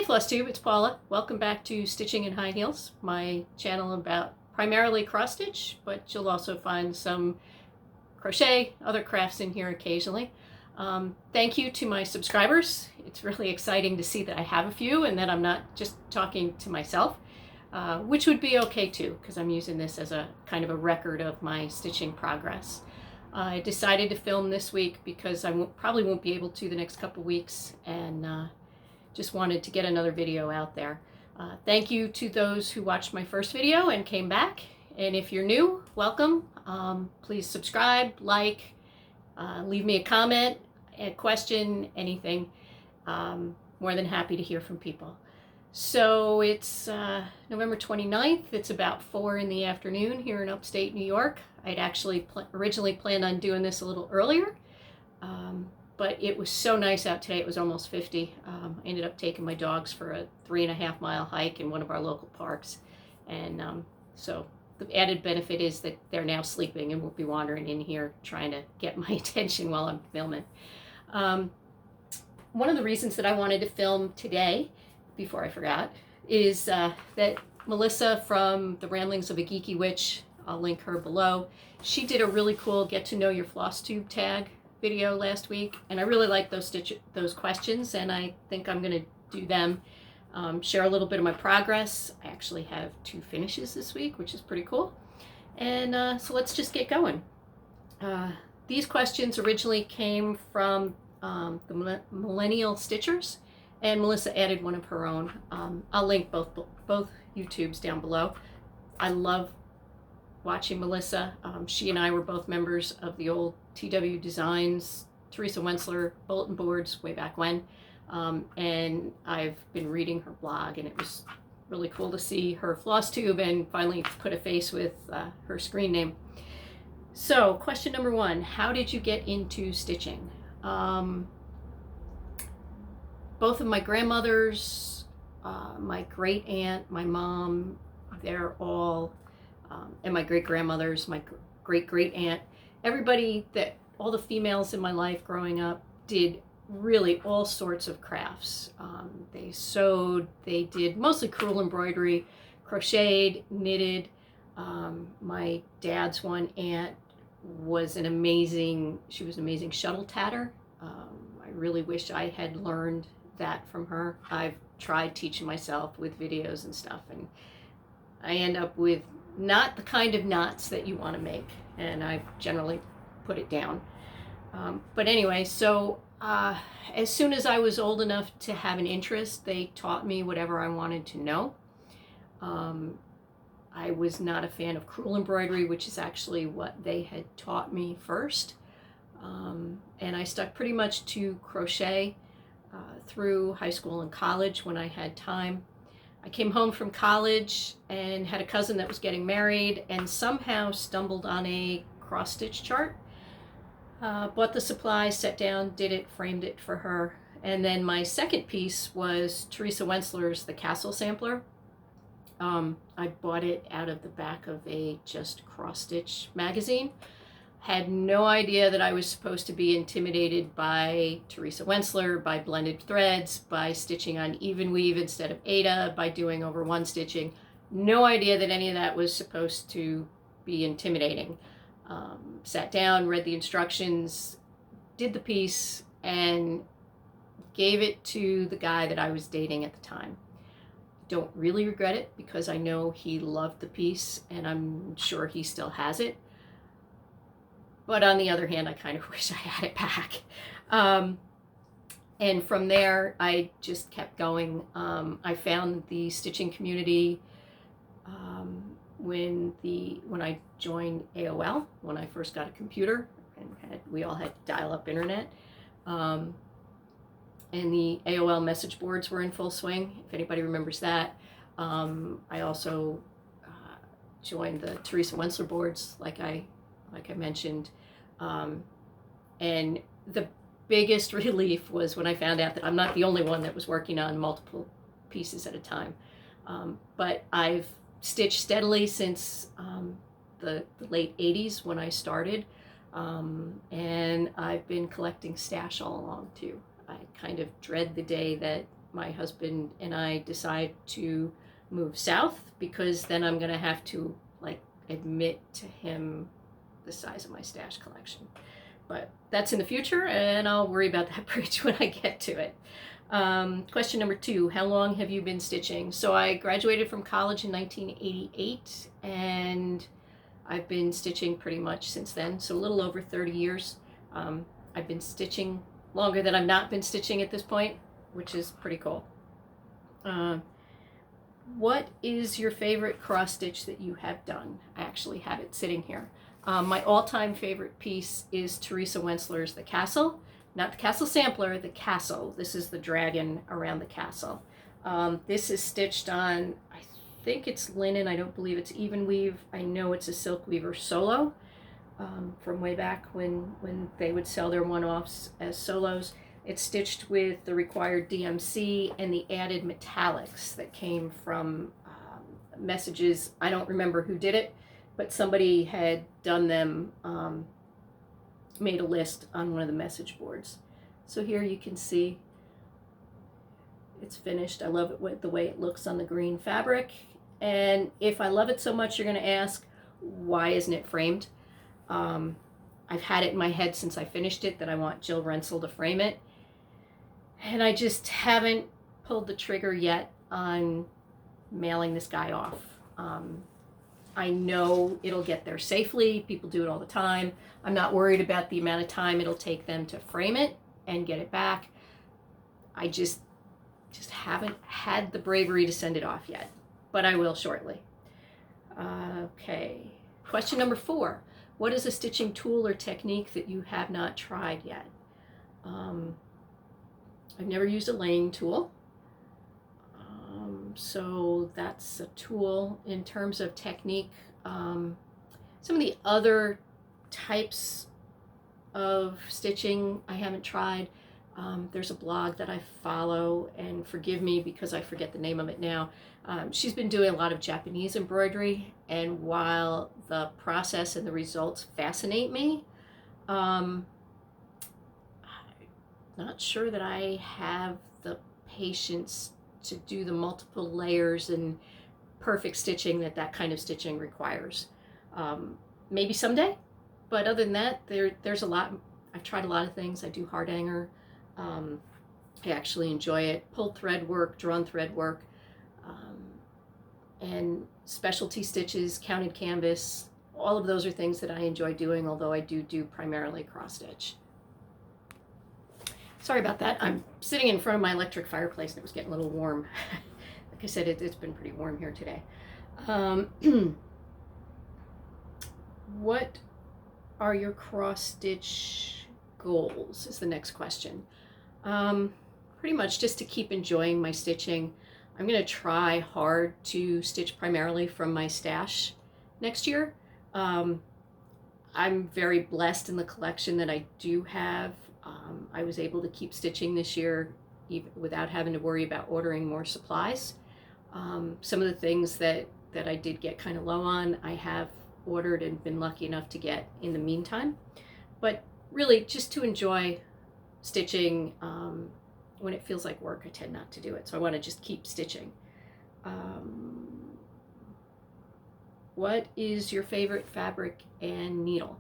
Hey Flosstube, it's Paula. Welcome back to Stitching in High Heels, my channel about primarily cross stitch, but you'll also find some crochet, other crafts in here occasionally. Thank you to my subscribers. It's really exciting to see that I have a few and that I'm not just talking to myself, which would be okay too, because I'm using this as a kind of a record of my stitching progress. I decided to film this week because I probably won't be able to the next couple weeks, and just wanted to get another video out there. Thank you to those who watched my first video and came back. And if you're new, welcome. Please subscribe, like, leave me a comment, a question, anything. More than happy to hear from people. So it's November 29th. It's about 4 in the afternoon here in upstate New York. I'd actually originally planned on doing this a little earlier. But it was so nice out today. It was almost 50. I ended up taking my dogs for a 3.5-mile hike in one of our local parks. And so the added benefit is that they're now sleeping and won't be wandering in here trying to get my attention while I'm filming. One of the reasons that I wanted to film today, before I forgot, is that Melissa from the Ramblings of a Geeky Witch, I'll link her below, she did a really cool Get to Know Your Flosstube tag video last week, and I really like those questions, and I think I'm going to do them, share a little bit of my progress. I actually have 2 finishes this week, which is pretty cool. And so let's just get going. These questions originally came from the Millennial Stitchers, and Melissa added one of her own. I'll link both YouTubes down below. I love watching Melissa. She and I were both members of the old TW Designs, Teresa Wentzler bulletin boards way back when. And I've been reading her blog, and it was really cool to see her Flosstube and finally put a face with her screen name. So question number 1, how did you get into stitching? Both of my grandmothers, my great aunt, my mom, they're all and my great-grandmothers, my great-great-aunt, everybody, all the females in my life growing up did really all sorts of crafts. They sewed, they did mostly crewel embroidery, crocheted, knitted. My dad's one aunt was an amazing shuttle tatter. I really wish I had learned that from her. I've tried teaching myself with videos and stuff, and I end up with not the kind of knots that you want to make, and I've generally put it down. But anyway, so as soon as I was old enough to have an interest, they taught me whatever I wanted to know. I was not a fan of crewel embroidery, which is actually what they had taught me first. And I stuck pretty much to crochet through high school and college when I had time. I came home from college and had a cousin that was getting married and somehow stumbled on a cross-stitch chart. Bought the supplies, sat down, did it, framed it for her. And then my second piece was Teresa Wentzler's The Castle Sampler. I bought it out of the back of a Just Cross-Stitch magazine. Had no idea that I was supposed to be intimidated by Teresa Wentzler, by blended threads, by stitching on even weave instead of Aida, by doing over 1 stitching. No idea that any of that was supposed to be intimidating. Sat down, read the instructions, did the piece, and gave it to the guy that I was dating at the time. Don't really regret it because I know he loved the piece, and I'm sure he still has it. But on the other hand, I kind of wish I had it back. And from there, I just kept going. I found the stitching community when I joined AOL, when I first got a computer, and we all had dial-up internet. And the AOL message boards were in full swing, if anybody remembers that. I also joined the Teresa Wentzler boards, like I mentioned. And the biggest relief was when I found out that I'm not the only one that was working on multiple pieces at a time. But I've stitched steadily since the late 80s when I started. And I've been collecting stash all along too. I kind of dread the day that my husband and I decide to move south, because then I'm going to have to like admit to him the size of my stash collection. But that's in the future, and I'll worry about that bridge when I get to it. Question number 2, how long have you been stitching? So I graduated from college in 1988, and I've been stitching pretty much since then, so a little over 30 years. I've been stitching longer than I've not been stitching at this point, which is pretty cool. What is your favorite cross stitch that you have done? I actually have it sitting here. My all-time favorite piece is Teresa Wentzler's The Castle. Not the Castle Sampler, the Castle. This is the dragon around the castle. This is stitched on, I think it's linen. I don't believe it's even weave. I know it's a Silk Weaver solo from way back when they would sell their one-offs as solos. It's stitched with the required DMC and the added metallics that came from messages. I don't remember who did it, but somebody had done them, made a list on one of the message boards. So here you can see it's finished. I love it the way it looks on the green fabric. And if I love it so much, you're going to ask, why isn't it framed? I've had it in my head since I finished it that I want Jill Rensel to frame it. And I just haven't pulled the trigger yet on mailing this guy off. I know it'll get there safely. People do it all the time. I'm not worried about the amount of time it'll take them to frame it and get it back. I just haven't had the bravery to send it off yet, but I will shortly. Okay, question number 4. What is a stitching tool or technique that you have not tried yet? I've never used a laying tool. So that's a tool. In terms of technique, some of the other types of stitching I haven't tried. There's a blog that I follow, and forgive me because I forget the name of it now. She's been doing a lot of Japanese embroidery, and while the process and the results fascinate me, I'm not sure that I have the patience to do the multiple layers and perfect stitching that kind of stitching requires. Maybe someday, but other than that, there's a lot. I've tried a lot of things. I do hard hanger. I actually enjoy it. Pulled thread work, drawn thread work, and specialty stitches, counted canvas. All of those are things that I enjoy doing, although I do primarily cross stitch. Sorry about that. I'm sitting in front of my electric fireplace and it was getting a little warm. Like I said, it's been pretty warm here today. What are your cross stitch goals is the next question. Pretty much just to keep enjoying my stitching. I'm going to try hard to stitch primarily from my stash next year. I'm very blessed in the collection that I do have. I was able to keep stitching this year even without having to worry about ordering more supplies. Some of the things that I did get kind of low on, I have ordered and been lucky enough to get in the meantime. But really just to enjoy stitching. When it feels like work, I tend not to do it. So I want to just keep stitching. What is your favorite fabric and needle?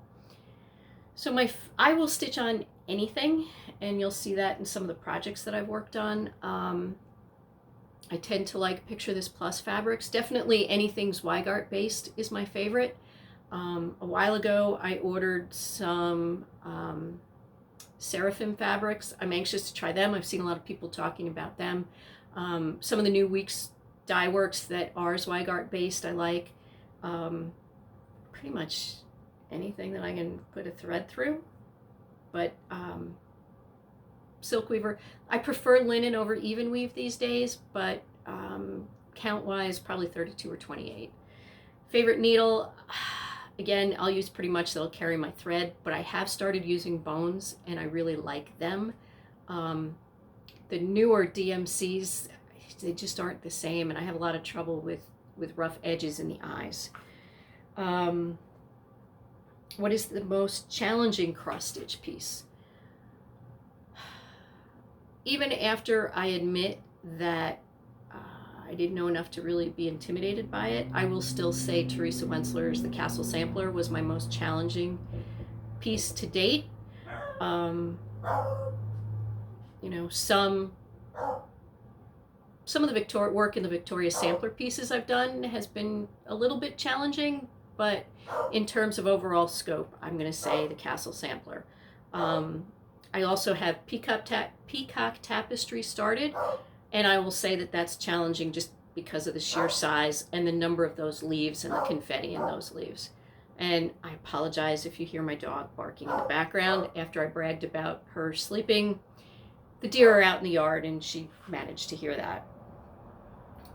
So I will stitch on anything, and you'll see that in some of the projects that I've worked on. I tend to like Picture This Plus fabrics. Definitely anything Zweigart based is my favorite. A while ago, I ordered some Seraphim fabrics. I'm anxious to try them. I've seen a lot of people talking about them. Some of the new Weeks dye works that are Zweigart based I like. Pretty much anything that I can put a thread through. But Silk Weaver, I prefer linen over even weave these days, but count wise probably 32 or 28. Favorite needle, again, I'll use pretty much that'll carry my thread, but I have started using bones and I really like them. The newer DMCs, they just aren't the same, and I have a lot of trouble with rough edges in the eyes. What is the most challenging cross stitch piece? Even after I admit that I didn't know enough to really be intimidated by it. I will still say Teresa Wentzler's The Castle Sampler was my most challenging piece to date. You know, some of the work in the Victoria Sampler pieces I've done has been a little bit challenging, but in terms of overall scope, I'm going to say The Castle Sampler. I also have Peacock Tapestry started, and I will say that that's challenging just because of the sheer size and the number of those leaves and the confetti in those leaves. And I apologize if you hear my dog barking in the background. After I bragged about her sleeping, the deer are out in the yard and she managed to hear that.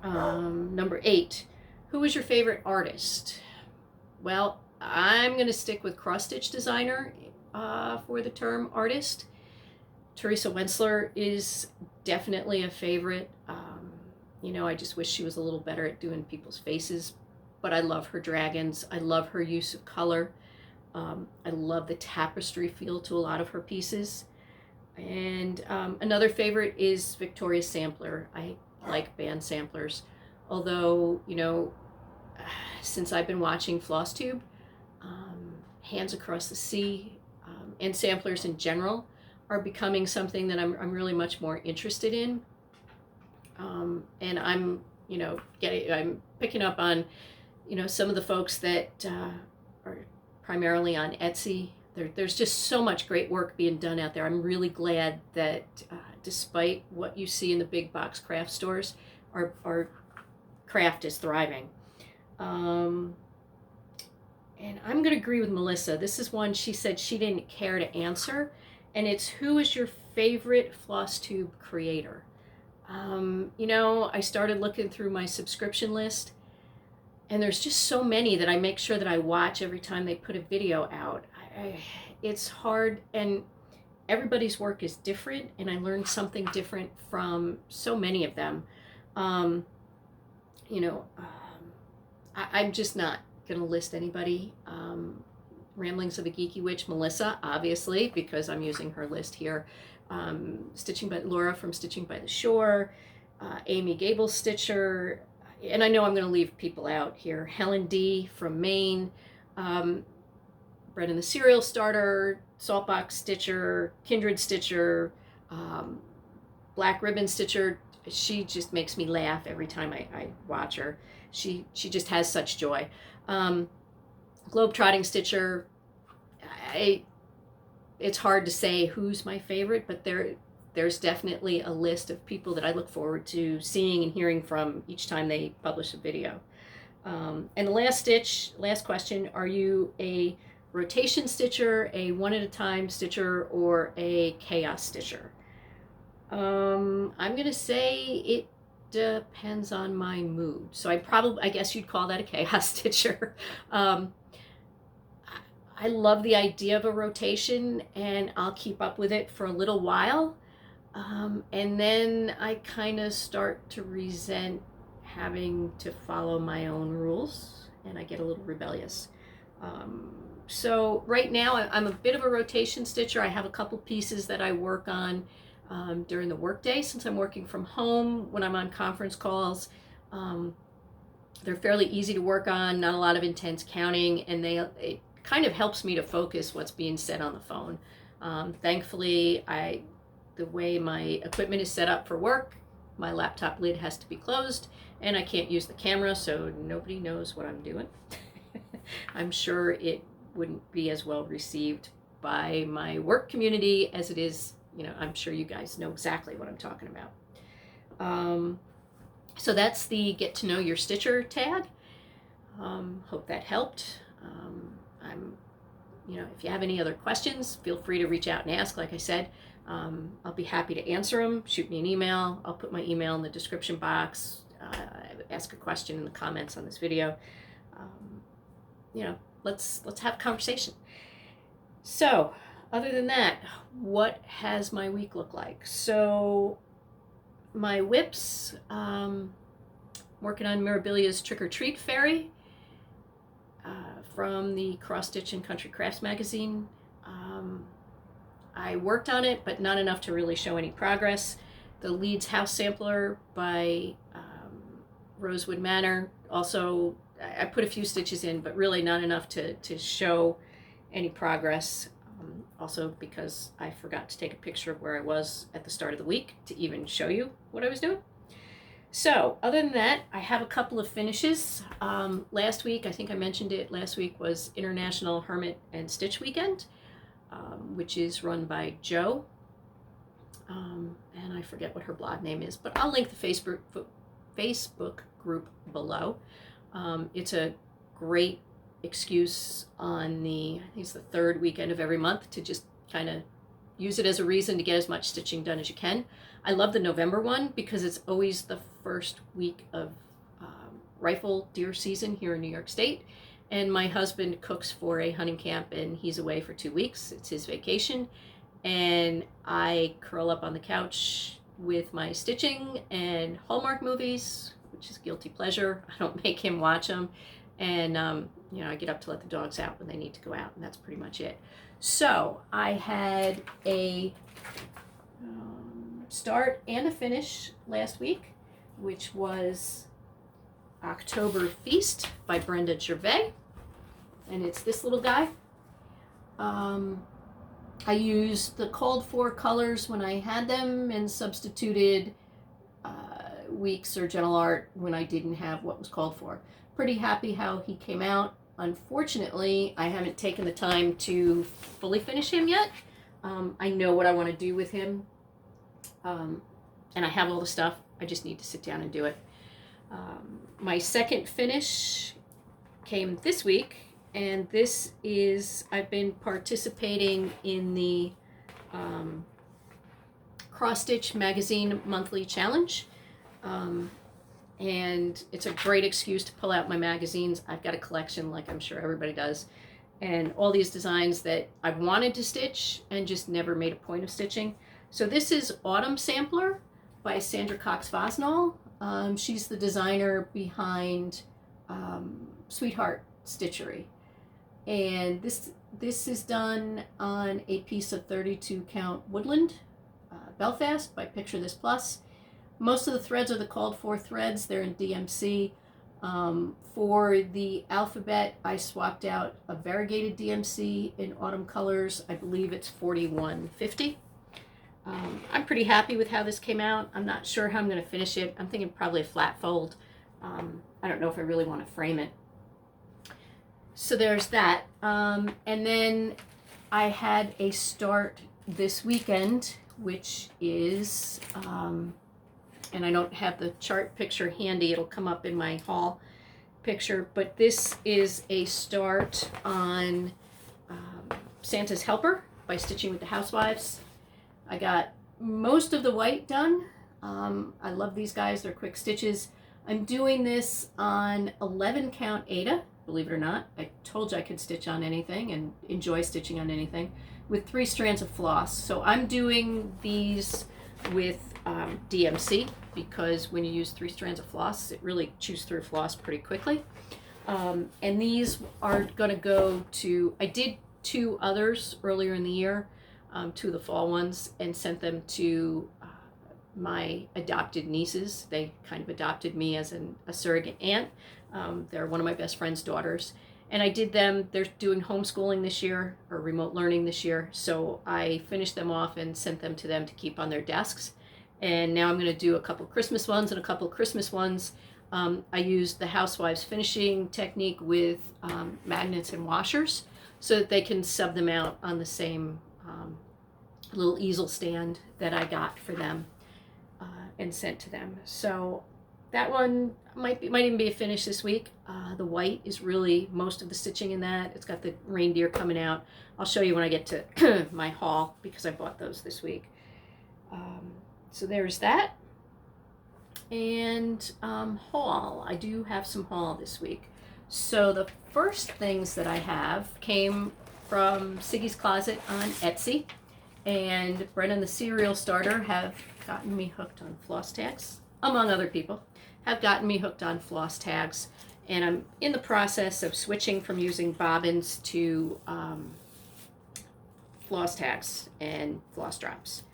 Number 8, who is your favorite artist? Well, I'm going to stick with cross-stitch designer for the term artist. Teresa Wentzler is definitely a favorite. You know, I just wish she was a little better at doing people's faces, but I love her dragons. I love her use of color. I love the tapestry feel to a lot of her pieces. And another favorite is Victoria Sampler. I like band samplers, although, you know, since I've been watching Flosstube, Hands Across the Sea, and samplers in general are becoming something that I'm really much more interested in. And I'm, you know, I'm picking up on, you know, some of the folks that are primarily on Etsy. There's just so much great work being done out there. I'm really glad that despite what you see in the big box craft stores, our craft is thriving. And I'm going to agree with Melissa. This is one she said she didn't care to answer, and it's, who is your favorite Flosstube creator? You know, I started looking through my subscription list, and there's just so many that I make sure that I watch every time they put a video out. It's hard, and everybody's work is different, and I learned something different from so many of them. You know, I'm just not going to list anybody. Ramblings of a Geeky Witch, Melissa, obviously, because I'm using her list here. Laura from Stitching by the Shore, Amy Gable Stitcher, and I know I'm going to leave people out here. Helen D. from Maine, Bread and the Cereal Starter, Saltbox Stitcher, Kindred Stitcher, Black Ribbon Stitcher. She just makes me laugh every time I watch her. She just has such joy. Globetrotting Stitcher. It's hard to say who's my favorite, but there's definitely a list of people that I look forward to seeing and hearing from each time they publish a video. And the last question, are you a rotation stitcher, a one-at-a-time stitcher, or a chaos stitcher? I'm going to say it depends on my mood. So I guess you'd call that a chaos stitcher. I love the idea of a rotation, and I'll keep up with it for a little while. And then I kind of start to resent having to follow my own rules, and I get a little rebellious. So right now I'm a bit of a rotation stitcher. I have a couple pieces that I work on during the workday, since I'm working from home. When I'm on conference calls, they're fairly easy to work on, not a lot of intense counting, and it kind of helps me to focus what's being said on the phone. Thankfully, the way my equipment is set up for work, my laptop lid has to be closed, and I can't use the camera, so nobody knows what I'm doing. I'm sure it wouldn't be as well received by my work community as it is, you know, I'm sure you guys know exactly what I'm talking about. So that's the Get to Know Your Stitcher tag. Hope that helped. You know, if you have any other questions, feel free to reach out and ask. Like I said, I'll be happy to answer them. Shoot me an email. I'll put my email in the description box. Ask a question in the comments on this video. You know, let's have a conversation. So, other than that, what has my week looked like? So, my whips, working on Mirabilia's Trick or Treat Fairy from the Cross Stitch and Country Crafts magazine. I worked on it, but not enough to really show any progress. the Leeds House Sampler by Rosewood Manor. Also, I put a few stitches in, but really not enough to show any progress. Also because I forgot to take a picture of where I was at the start of the week to even show you what I was doing. So other than that, I have a couple of finishes. Last week, I think I mentioned it, last week was International Hermit and Stitch Weekend, which is run by Jo. And I forget what her blog name is, but I'll link the Facebook group below. It's a great excuse on I think it's the third weekend of every month to just kind of use it as a reason to get as much stitching done as you can. I love the November one because it's always the first week of rifle deer season here in New York State. And my husband cooks for a hunting camp and he's away for 2 weeks. It's his vacation. And I curl up on the couch with my stitching and Hallmark movies, which is guilty pleasure. I don't make him watch them. And, I get up to let the dogs out when they need to go out, and that's pretty much it. So I had a start and a finish last week, which was October Feast by Brenda Gervais. And it's this little guy. I used the called for colors when I had them and substituted Weeks or Gentle Art when I didn't have what was called for. Pretty happy how he came out. Unfortunately, I haven't taken the time to fully finish him yet. I know what I want to do with him. And I have all the stuff. I just need to sit down and do it. My second finish came this week. And this is, I've been participating in the Cross Stitch Magazine Monthly Challenge. And it's a great excuse to pull out my magazines. I've got a collection like I'm sure everybody does. And all these designs that I've wanted to stitch and just never made a point of stitching. So this is Autumn Sampler by Sandra Cox Vosnall. She's the designer behind Sweetheart Stitchery. And this is done on a piece of 32 count Woodland, Belfast by Picture This Plus. Most of the threads are the called for threads. They're in DMC. For the alphabet, I swapped out a variegated DMC in autumn colors. I believe it's 4150. I'm pretty happy with how this came out. I'm not sure how I'm going to finish it. I'm thinking probably a flat fold. I don't know if I really want to frame it. So there's that. And then I had a start this weekend, which is, and I don't have the chart picture handy. It'll come up in my haul picture. But this is a start on Santa's Helper by Stitching with the Housewives. I got most of the white done. I love these guys. They're quick stitches. I'm doing this on 11 count Aida. Believe it or not, I told you I could stitch on anything and enjoy stitching on anything with 3 strands of floss. So I'm doing these with DMC because when you use 3 strands of floss, it really chews through floss pretty quickly. And these are going to go to, I did 2 others earlier in the year, 2 of the fall ones, and sent them to my adopted nieces. They kind of adopted me as a surrogate aunt. They're one of my best friend's daughters. And I did them, they're doing homeschooling this year, or remote learning this year. So I finished them off and sent them to them to keep on their desks. And now I'm going to do a couple Christmas ones and a couple Christmas ones. I used the Housewives finishing technique with magnets and washers so that they can sub them out on the same little easel stand that I got for them and sent to them. So that one might even be a finish this week. The white is really most of the stitching in that. It's got the reindeer coming out. I'll show you when I get to my haul because I bought those this week. So there's that. And haul. I do have some haul this week. So the first things that I have came from Siggy's Closet on Etsy. And Brennan the Serial Starter have gotten me hooked on floss tags, among other people, have gotten me hooked on floss tags. And I'm in the process of switching from using bobbins to floss tags and floss drops.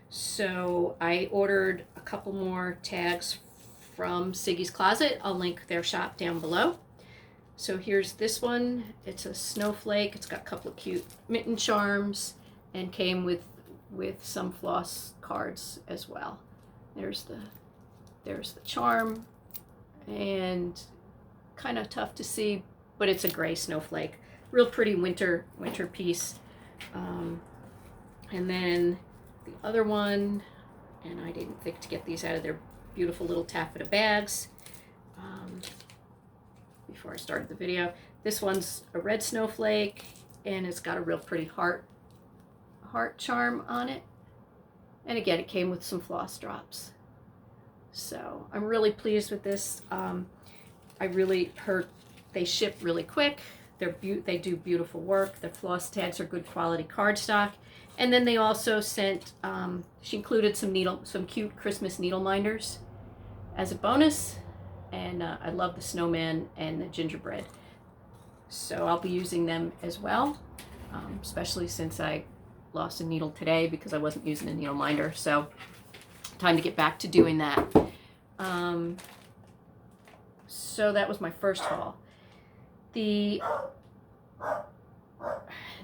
So I ordered a couple more tags from Siggy's Closet. I'll link their shop down below. So here's this one. It's a snowflake. It's got a couple of cute mitten charms and came with some floss cards as well. There's the charm, and kind of tough to see, but it's a gray snowflake. Real pretty winter piece. And then the other one, and I didn't think to get these out of their beautiful little taffeta bags before I started the video. This one's a red snowflake, and it's got a real pretty heart charm on it. And again, it came with some floss drops. So I'm really pleased with this. I really heard they ship really quick. They do beautiful work. The floss tags are good quality cardstock. And then they also sent, she included some cute Christmas needle minders as a bonus. And I love the snowman and the gingerbread. So I'll be using them as well, especially since I lost a needle today because I wasn't using a needle minder. So time to get back to doing that. So that was my first haul. And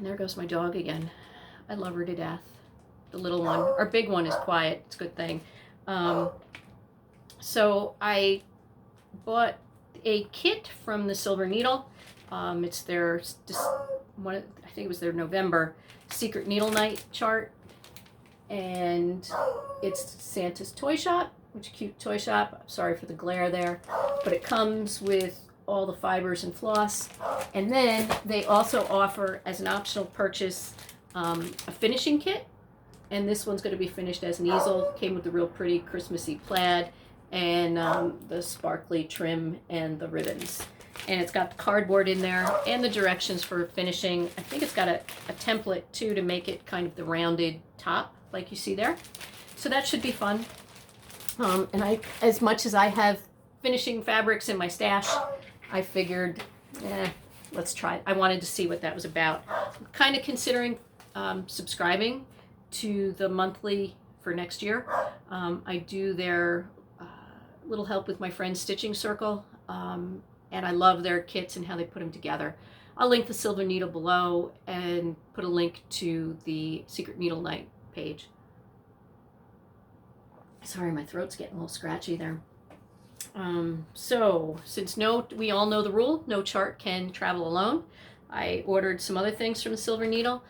there goes my dog again. I love her to death. The little one. Our big one is quiet. It's a good thing. So I bought a kit from the Silver Needle. It's their, I think it was their November Secret Needle Night chart. And it's Santa's Toy Shop, which is a cute toy shop. Sorry for the glare there. But it comes with all the fibers and floss. And then they also offer, as an optional purchase, a finishing kit. And this one's going to be finished as an easel. Came with the real pretty Christmassy plaid and the sparkly trim and the ribbons. And it's got the cardboard in there and the directions for finishing. I think it's got a template too to make it kind of the rounded top like you see there. So that should be fun. And as much as I have finishing fabrics in my stash, I figured, let's try it. I wanted to see what that was about. I'm kind of considering subscribing to the monthly for next year. I do their little help with my friend's stitching circle, and I love their kits and how they put them together. I'll link the Silver Needle below and put a link to the Secret Needle Night page. Sorry, my throat's getting a little scratchy there. So since we all know the rule, no chart can travel alone, I ordered some other things from the Silver Needle.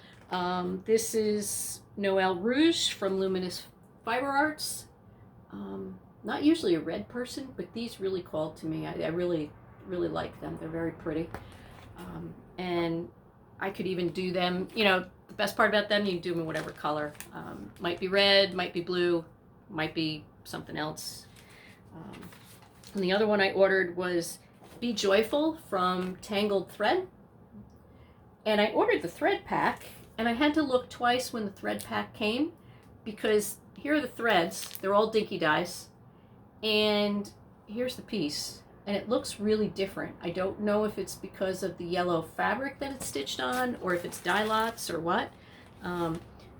This is Noël Rouge from Luminous Fiber Arts. Not usually a red person, but these really called to me. I really like them. They're very pretty. And I could even do them, the best part about them, you can do them in whatever color. Might be red, might be blue, might be something else. And the other one I ordered was Be Joyful from Tangled Thread. And I ordered the thread pack, and I had to look twice when the thread pack came, because here are the threads. They're all dinky dyes. And here's the piece. And it looks really different. I don't know if it's because of the yellow fabric that it's stitched on, or if it's dye lots or what.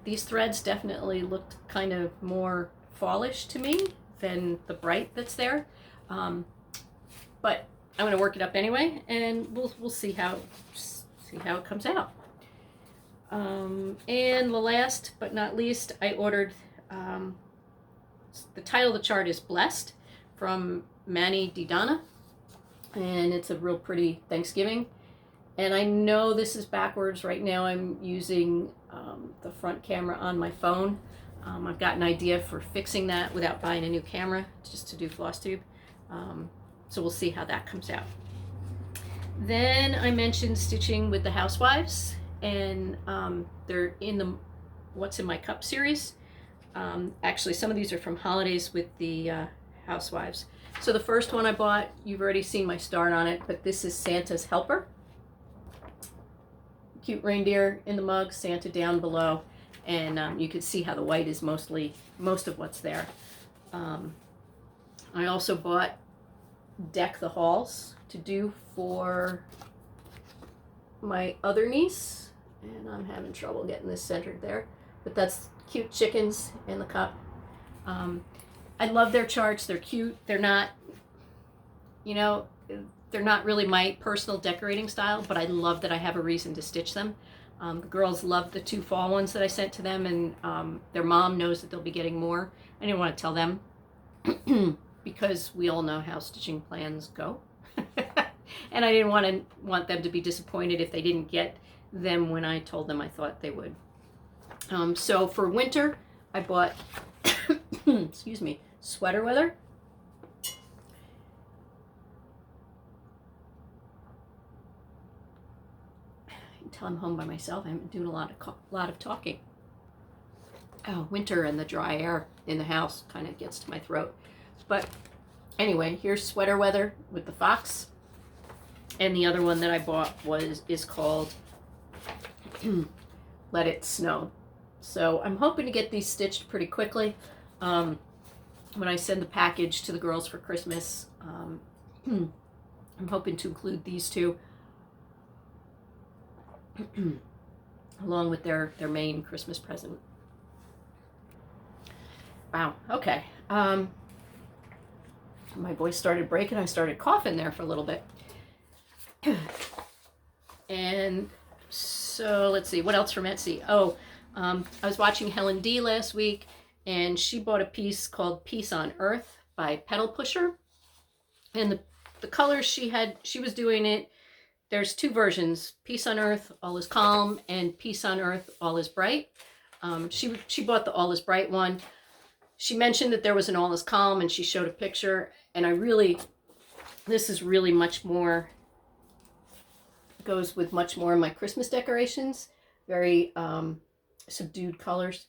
These threads definitely looked kind of more fallish to me than the bright that's there. But I'm going to work it up anyway, and we'll see how it comes out. And the last but not least, I ordered, the title of the chart is Blessed from Manny Didana, and it's a real pretty Thanksgiving. And I know this is backwards. Right now I'm using the front camera on my phone. I've got an idea for fixing that without buying a new camera, just to do Flosstube. So we'll see how that comes out. Then I mentioned stitching with the housewives, and they're in the What's in My Cup series. Actually, some of these are from holidays with the housewives. So the first one I bought, you've already seen my start on it, but this is Santa's Helper. Cute reindeer in the mug, Santa down below, and you can see how the white is most of what's there. I also bought Deck the Halls to do for my other niece, and I'm having trouble getting this centered there, but that's cute chickens in the cup. I love their charts. They're cute. They're not, you know, they're not really my personal decorating style, but I love that I have a reason to stitch them. The girls love the 2 fall ones that I sent to them, and their mom knows that they'll be getting more. I didn't want to tell them because we all know how stitching plans go. And I didn't want them to be disappointed if they didn't get them when I told them I thought they would. So for winter, I bought, excuse me, sweater weather. Until I'm home by myself, I haven't been doing a lot of talking. Oh, winter and the dry air in the house kind of gets to my throat. But anyway, here's sweater weather with the fox. And the other one that I bought is called Let It Snow. So I'm hoping to get these stitched pretty quickly. When I send the package to the girls for Christmas, I'm hoping to include these 2 along with their main Christmas present. Wow, okay. My voice started breaking. I started coughing there for a little bit. And so let's see, what else from Etsy? Oh, I was watching Helen D last week, and she bought a piece called Peace on Earth by Pedal Pusher. And the colors she was doing it, there's 2 versions, Peace on Earth, All is Calm, and Peace on Earth, All is Bright. She bought the All is Bright one. She mentioned that there was an All is Calm, and she showed a picture, and this is really much more, goes with much more of my Christmas decorations. Very subdued colors.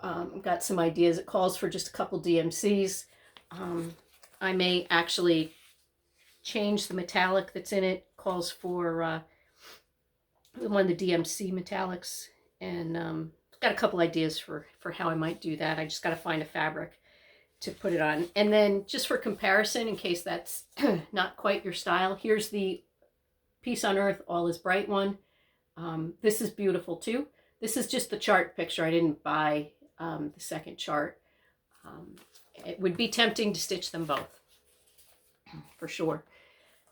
I've got some ideas. It calls for just a couple DMCs. I may actually change the metallic that's in it. Calls for one of the DMC metallics, and got a couple ideas for how I might do that. I just got to find a fabric to put it on. And then just for comparison, in case that's not quite your style, here's the Peace on Earth, All is Bright one. This is beautiful too. This is just the chart picture. I didn't buy the second chart. It would be tempting to stitch them both, for sure.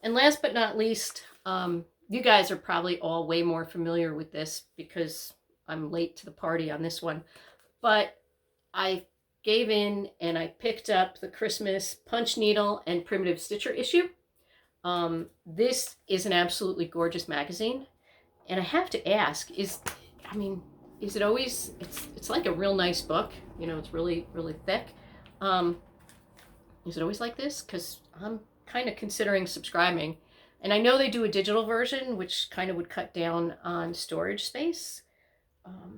And last but not least, you guys are probably all way more familiar with this because I'm late to the party on this one. But I gave in and I picked up the Christmas Punch Needle and Primitive Stitcher issue. This is an absolutely gorgeous magazine, and I have to ask, is it always, it's like a real nice book, you know, it's really, really thick. Is it always like this? Because I'm kind of considering subscribing, and I know they do a digital version, which kind of would cut down on storage space.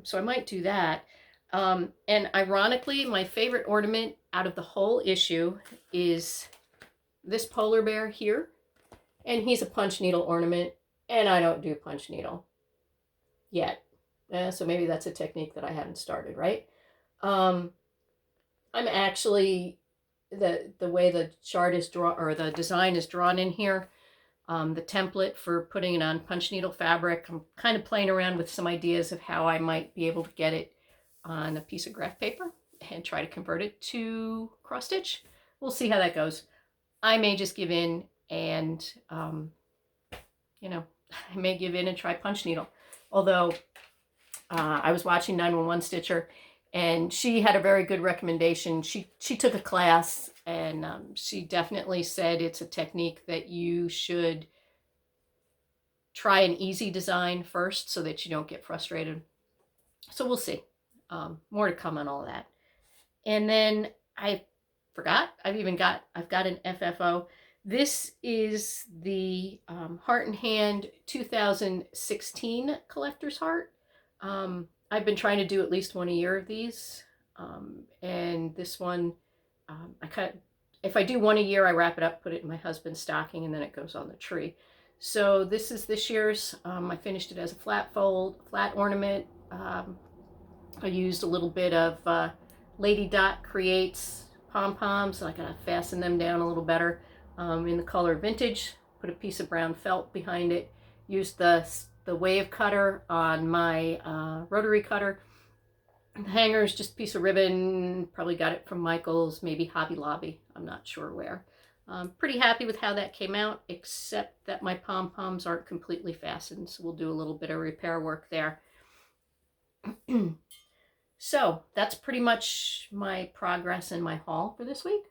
So I might do that. And ironically, my favorite ornament out of the whole issue is this polar bear here. And he's a punch needle ornament, and I don't do punch needle yet. So maybe that's a technique that I haven't started, right? I'm actually, the way the chart is drawn, or the design is drawn in here, the template for putting it on punch needle fabric, I'm kind of playing around with some ideas of how I might be able to get it on a piece of graph paper and try to convert it to cross stitch. We'll see how that goes. I may just give in and, you know, I may give in and try punch needle. Although I was watching 911 Stitcher, and she had a very good recommendation. She took a class, and she definitely said it's a technique that you should try an easy design first so that you don't get frustrated. So we'll see. More to come on all of that. And then I forgot, I've got an FFO. This is the Heart and Hand 2016 Collector's Heart. I've been trying to do at least one a year of these. And this one, if I do one a year, I wrap it up, put it in my husband's stocking, and then it goes on the tree. So this is this year's. I finished it as a flat ornament. I used a little bit of Lady Dot Creates pom-poms. I gotta fasten them down a little better. In the color Vintage, put a piece of brown felt behind it, used the wave cutter on my rotary cutter, The hanger is just a piece of ribbon. Probably got it from Michael's, maybe Hobby Lobby. I'm not sure where. Pretty happy with how that came out, except that my pom-poms aren't completely fastened, so we'll do a little bit of repair work there. So that's pretty much my progress and my haul for this week.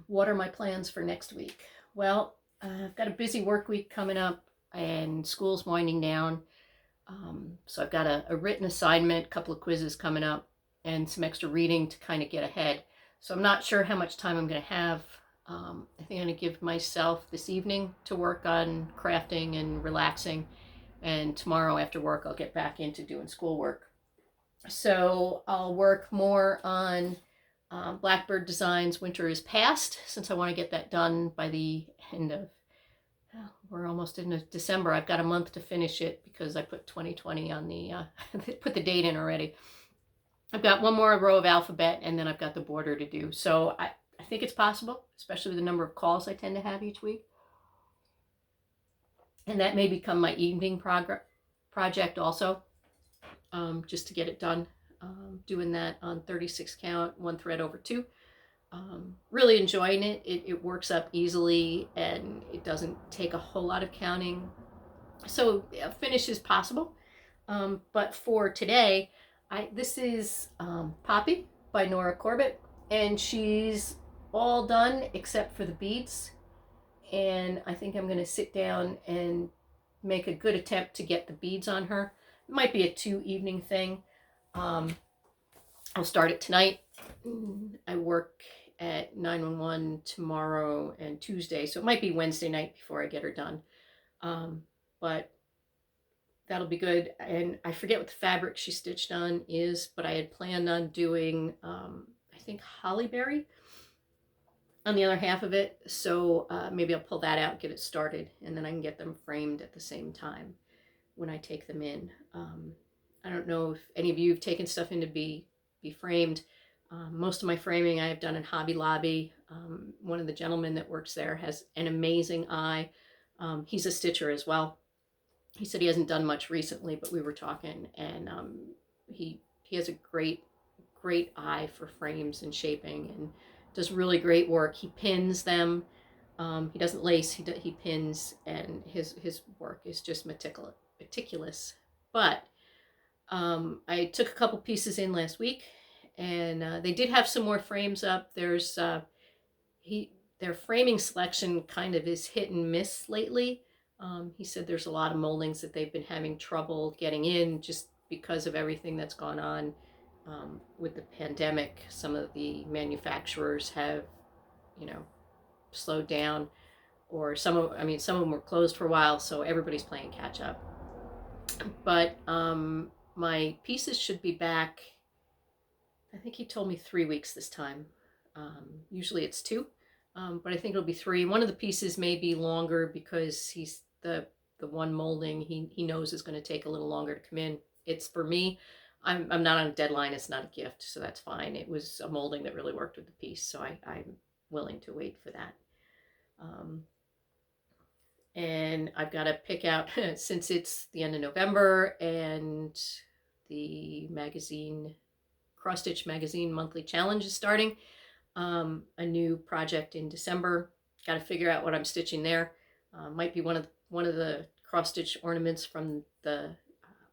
What are my plans for next week? Well, I've got a busy work week coming up and school's winding down. So I've got a written assignment, a couple of quizzes coming up, and some extra reading to kind of get ahead. So I'm not sure how much time I'm going to have. I think I'm going to give myself this evening to work on crafting and relaxing. And tomorrow after work, I'll get back into doing schoolwork. So I'll work more on Blackbird Designs Winter is Past, since I want to get that done by the end of, we're almost into December. I've got a month to finish it because I put 2020 on the, put the date in already. I've got one more row of alphabet and then I've got the border to do. So I think it's possible, especially with the number of calls I tend to have each week. And that may become my evening project also, just to get it done. Doing that on 36 count, 1 thread over 2. Really enjoying it. It works up easily and it doesn't take a whole lot of counting. So a finish is possible. But for today, this is Poppy by Nora Corbett, and she's all done except for the beads. And I think I'm going to sit down and make a good attempt to get the beads on her. It might be a 2 evening thing. I'll start it tonight. I work at 911 tomorrow and Tuesday, so it might be Wednesday night before I get her done. But that'll be good. And I forget what the fabric she stitched on is, but I had planned on doing, I think, Hollyberry on the other half of it. So maybe I'll pull that out, get it started, and then I can get them framed at the same time when I take them in. I don't know if any of you have taken stuff in to be framed. Most of my framing I have done in Hobby Lobby. One of the gentlemen that works there has an amazing eye. He's a stitcher as well. He said he hasn't done much recently, but we were talking, and he has a great eye for frames and shaping, and does really great work. He pins them. He doesn't lace. He pins, and his work is just meticulous. But I took a couple pieces in last week, and they did have some more frames up. There's their framing selection kind of is hit and miss lately. He said there's a lot of moldings that they've been having trouble getting in just because of everything that's gone on with the pandemic. Some of the manufacturers have, slowed down, or some of them were closed for a while, so everybody's playing catch up. But my pieces should be back. I think he told me 3 weeks this time. Usually it's 2. But I think it'll be 3. One of the pieces may be longer because he's the one molding he knows is going to take a little longer to come in. It's for me. I'm not on a deadline. It's not a gift, so that's fine. It was a molding that really worked with the piece, so I'm willing to wait for that. And I've got to pick out, since it's the end of November and the Cross Stitch Magazine monthly challenge is starting, a new project in December. Got to figure out what I'm stitching there. Might be one of the cross stitch ornaments from the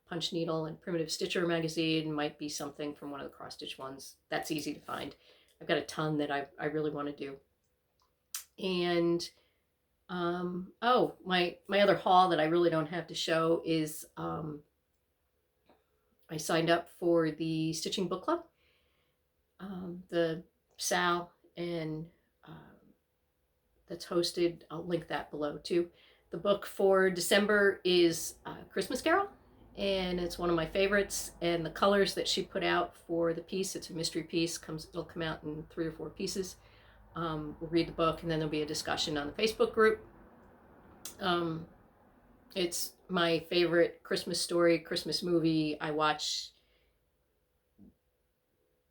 Punch Needle and Primitive Stitcher magazine. Might be something from one of the cross stitch ones. That's easy to find. I've got a ton that I really want to do. And my other haul that I really don't have to show is I signed up for the Stitching Book Club. The Sal and that's hosted. I'll link that below too. The book for December is Christmas Carol, and it's one of my favorites. And the colors that she put out for the piece, it's a mystery piece. It'll come out in 3 or 4 pieces. We'll read the book, and then there'll be a discussion on the Facebook group. It's my favorite Christmas story, Christmas movie. I watch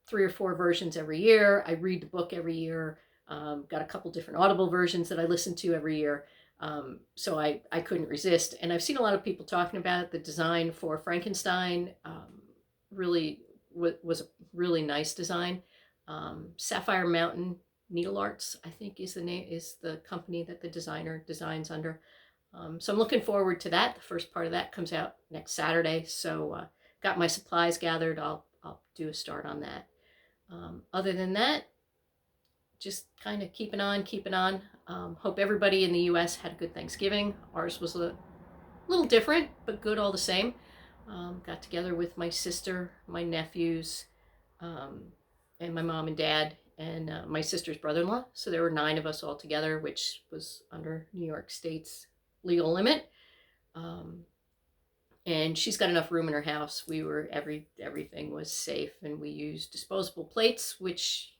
3 or 4 versions every year. I read the book every year. Got a couple different Audible versions that I listen to every year. So I couldn't resist. And I've seen a lot of people talking about it. The design for Frankenstein really was a really nice design. Sapphire Mountain Needle Arts, I think is the company that the designer designs under. So I'm looking forward to that. The first part of that comes out next Saturday. So got my supplies gathered. I'll do a start on that. Other than that, just kind of keeping on. Hope everybody in the U.S. had a good Thanksgiving. Ours was a little different, but good all the same. Got together with my sister, my nephews, and my mom and dad, and my sister's brother-in-law. So there were 9 of us all together, which was under New York State's legal limit. And she's got enough room in her house. Everything was safe, and we used disposable plates, which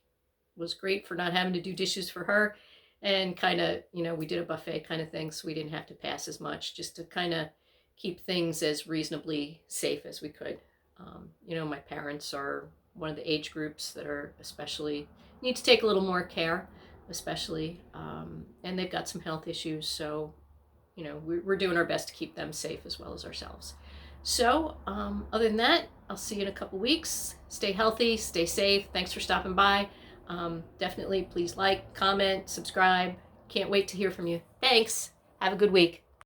was great for not having to do dishes for her. And kind of, we did a buffet kind of thing, so we didn't have to pass as much, just to kind of keep things as reasonably safe as we could. My parents are one of the age groups that are especially need to take a little more care, especially, and they've got some health issues. So, we're doing our best to keep them safe as well as ourselves. So, other than that, I'll see you in a couple weeks. Stay healthy, stay safe. Thanks for stopping by. Definitely please like, comment, subscribe. Can't wait to hear from you. Thanks. Have a good week.